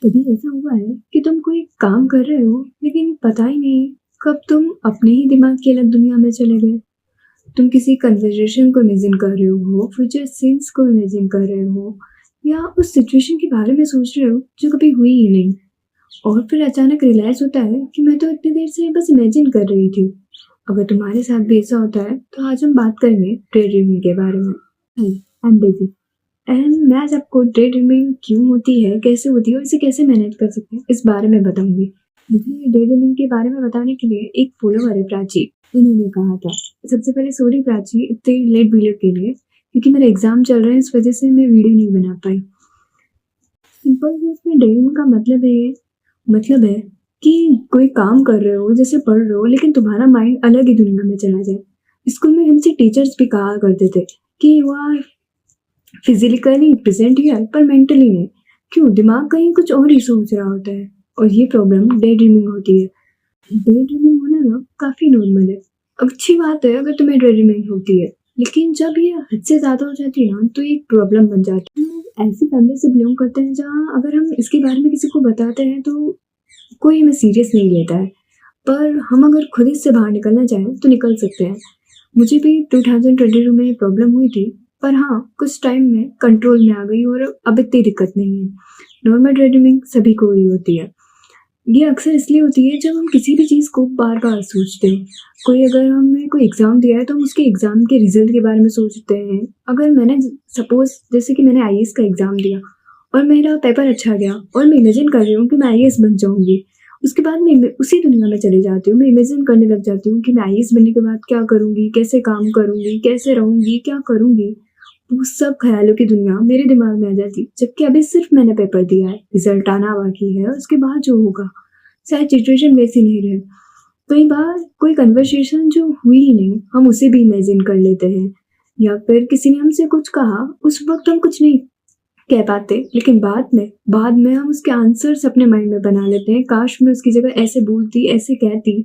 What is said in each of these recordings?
कभी ऐसा हुआ है कि तुम कोई काम कर रहे हो लेकिन पता ही नहीं कब तुम अपने ही दिमाग की अलग दुनिया में चले गए। तुम किसी कन्वर्सेशन को इमेजिन कर रहे हो, फ्यूचर सीन्स को इमेजिन कर रहे हो या उस सिचुएशन के बारे में सोच रहे हो जो कभी हुई ही नहीं। और फिर अचानक रियलाइज होता है कि मैं तो इतनी देर से बस इमेजिन कर रही थी। अगर तुम्हारे साथ भी ऐसा होता है तो आज हम बात करेंगे डे ड्रीमिंग के बारे में। आई एम डेजी एंड मैं आज आपको डे ड्रीमिंग क्यों होती है, कैसे होती है और इसे कैसे मैनेज कर सकते हैं, इस बारे में बताऊंगी। मुझे डे ड्रीमिंग के बारे में बताने के लिए एक फॉलोवर है प्राची, उन्होंने कहा था। सबसे पहले सॉरी प्राची इतने लेट वीडियो के लिए, क्योंकि मेरा एग्जाम चल रहा है, इस वजह से मैं वीडियो नहीं बना पाई। सिंपल वे में डे ड्रीमिंग का मतलब है कि कोई काम कर रहे हो, जैसे पढ़ रहे हो, लेकिन तुम्हारा माइंड अलग ही दुनिया में चला जाए। स्कूल में हमसे टीचर्स भी कहा करते थे कि वह फिजिकली प्रेजेंट हियर पर मेंटली नहीं। क्यों? दिमाग कहीं कुछ और ही सोच रहा होता है। और ये प्रॉब्लम डे ड्रीमिंग होती है। डे ड्रीमिंग होना ना काफी नॉर्मल है, अच्छी बात है अगर तुम्हें डे ड्रीमिंग होती है। लेकिन जब ये हद से ज्यादा हो जाती है ना तो एक प्रॉब्लम बन जाती है। हम लोग ऐसी फैमिली से बिलोंग करते हैं जहाँ अगर हम इसके बारे में किसी को बताते हैं तो कोई हमें सीरियस नहीं लेता है, पर हम अगर खुद इससे बाहर निकलना चाहें तो निकल सकते हैं। मुझे भी 2022 में प्रॉब्लम हुई थी, पर हाँ कुछ टाइम में कंट्रोल में आ गई और अब इतनी दिक्कत नहीं है। नॉर्मल ड्रीमिंग सभी को ही होती है। ये अक्सर इसलिए होती है जब हम किसी भी चीज़ को बार बार सोचते हैं। कोई अगर हमने कोई एग्ज़ाम दिया है तो हम उसके एग्ज़ाम के रिजल्ट के बारे में सोचते हैं। अगर मैंने सपोज जैसे कि मैंने आईएएस का एग्ज़ाम दिया और मेरा पेपर अच्छा गया और मैं इमेजिन कर रही हूँ कि मैं आईएएस बन जाऊँगी। उसके बाद मैं उसी दुनिया में चली जाती हूँ, मैं इमेजिन करने लग जाती हूँ कि मैं आईएएस बनने के बाद क्या करूँगी, कैसे काम करूँगी, कैसे रहूँगी, क्या करूँगी। वो सब ख़्यालों की दुनिया मेरे दिमाग में आ जाती, जबकि अभी सिर्फ मैंने पेपर दिया है, रिजल्ट आना बाकी है, उसके बाद जो होगा शायद सिचुएशन वैसी नहीं रहे। कई बार कोई कन्वर्सेशन जो हुई ही नहीं, हम उसे भी इमेजिन कर लेते हैं। या फिर किसी ने हमसे कुछ कहा, उस वक्त हम कुछ नहीं कह पाते, लेकिन बाद में हम उसके आंसर्स अपने माइंड में बना लेते हैं। काश मैं उसकी जगह ऐसे बोलती, ऐसे कहती,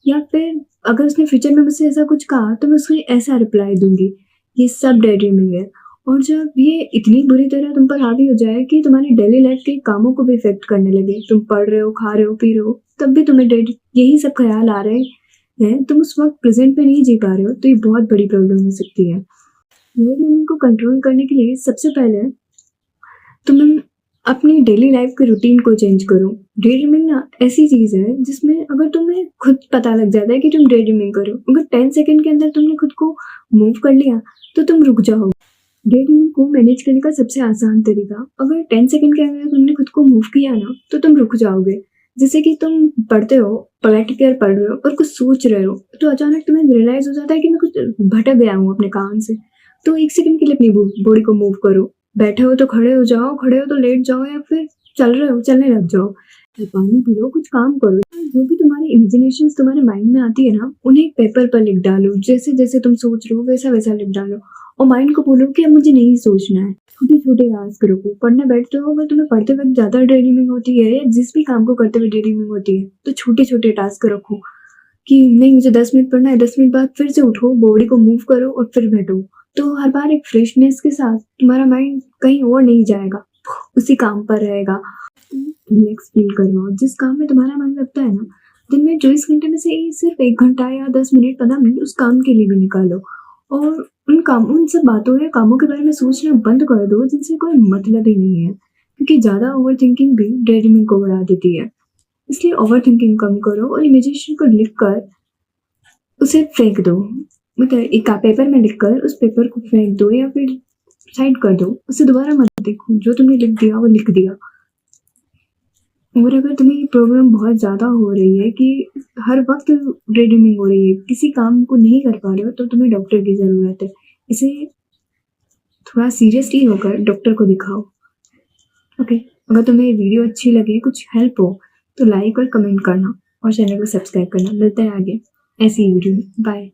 या फिर अगर उसने फ्यूचर में मुझसे ऐसा कुछ कहा तो मैं उसको ऐसा रिप्लाई दूंगी। ये सब डे ड्रीमिंग है। और जब ये इतनी बुरी तरह तुम पर हावी हो जाए कि तुम्हारी डेली लाइफ के कामों को भी इफेक्ट करने लगे, तुम पढ़ रहे हो, खा रहे हो, पी रहे हो, तब भी तुम्हें यही सब ख्याल आ रहे हैं, तुम उस वक्त प्रेजेंट में नहीं जी पा रहे हो, तो ये बहुत बड़ी प्रॉब्लम हो सकती है। डे ड्रीमिंग को कंट्रोल करने के लिए सबसे पहले तुम अपनी डेली लाइफ के रूटीन को चेंज करो। डे ड्रीमिंग ना ऐसी चीज़ है जिसमें अगर तुम्हें खुद पता लग जाता है कि तुम डे ड्रीमिंग करो, अगर 10 सेकंड के अंदर तुमने खुद को मूव कर लिया तो तुम रुक जाओ। डे ड्रीमिंग को मैनेज करने का सबसे आसान तरीका, अगर 10 सेकंड के अंदर तुमने खुद को मूव किया ना तो तुम रुक जाओगे। जैसे कि तुम पढ़ते हो, प्रैक्टिकल पढ़ रहे हो और कुछ सोच रहे हो, तो अचानक तुम्हें रियलाइज हो जाता है कि मैं कुछ भटक गया हूँ अपने काम से। तो 1 सेकंड के लिए अपनी बॉडी को मूव करो। बैठे हो तो खड़े हो जाओ, खड़े हो तो लेट जाओ, या फिर चल रहे हो चलने लग जाओ। या पानी पी लो, कुछ काम करो। जो भी तुम्हारी इमेजिनेशंस तुम्हारे माइंड में आती है ना, उन्हें एक पेपर पर लिख डालो। जैसे जैसे तुम सोच रहे हो वैसा वैसा लिख डालो और माइंड को बोलो कि अब मुझे नहीं सोचना है। छोटे छोटे टास्क रखो। पढ़ने बैठते हो, अगर तुम्हें पढ़ते वक्त ज्यादा डे ड्रीमिंग होती है या जिस भी काम को करते हुए डे ड्रीमिंग होती है, तो छोटे छोटे टास्क रखो कि नहीं मुझे 10 मिनट पढ़ना है, 10 मिनट बाद फिर से उठो, बॉडी को मूव करो और फिर बैठो। तो हर बार एक फ्रेशनेस के साथ तुम्हारा माइंड कहीं और नहीं जाएगा, उसी काम पर रहेगा। रिलैक्स फील करवाओ। जिस काम में तुम्हारा मन लगता है ना, दिन में 24 घंटे में से सिर्फ 1 घंटा या 10 मिनट 15 मिनट उस काम के लिए भी निकालो। और उन सब बातों या कामों के बारे में सोचना बंद कर दो जिनसे कोई मतलब ही नहीं है, क्योंकि ज़्यादा ओवर थिंकिंग भी डे ड्रीमिंग को बढ़ा देती है। इसलिए ओवर थिंकिंग कम करो और इमेजिनेशन को लिख कर उसे फेंक दो। मतलब एक पेपर में लिखकर उस पेपर को फेंक दो या फिर साइड कर दो, उसे दोबारा मत देखो। जो तुमने लिख दिया वो लिख दिया। और अगर तुम्हें ये प्रॉब्लम बहुत ज़्यादा हो रही है कि हर वक्त डे ड्रीमिंग हो रही है, किसी काम को नहीं कर पा रहे हो, तो तुम्हें डॉक्टर की ज़रूरत है। इसे थोड़ा सीरियसली होकर डॉक्टर को दिखाओ। ओके, अगर तुम्हें ये वीडियो अच्छी लगे, कुछ हेल्प हो, तो लाइक और कमेंट करना और चैनल को सब्सक्राइब करना। मिलते हैं आगे ऐसी ही वीडियो में। बाय।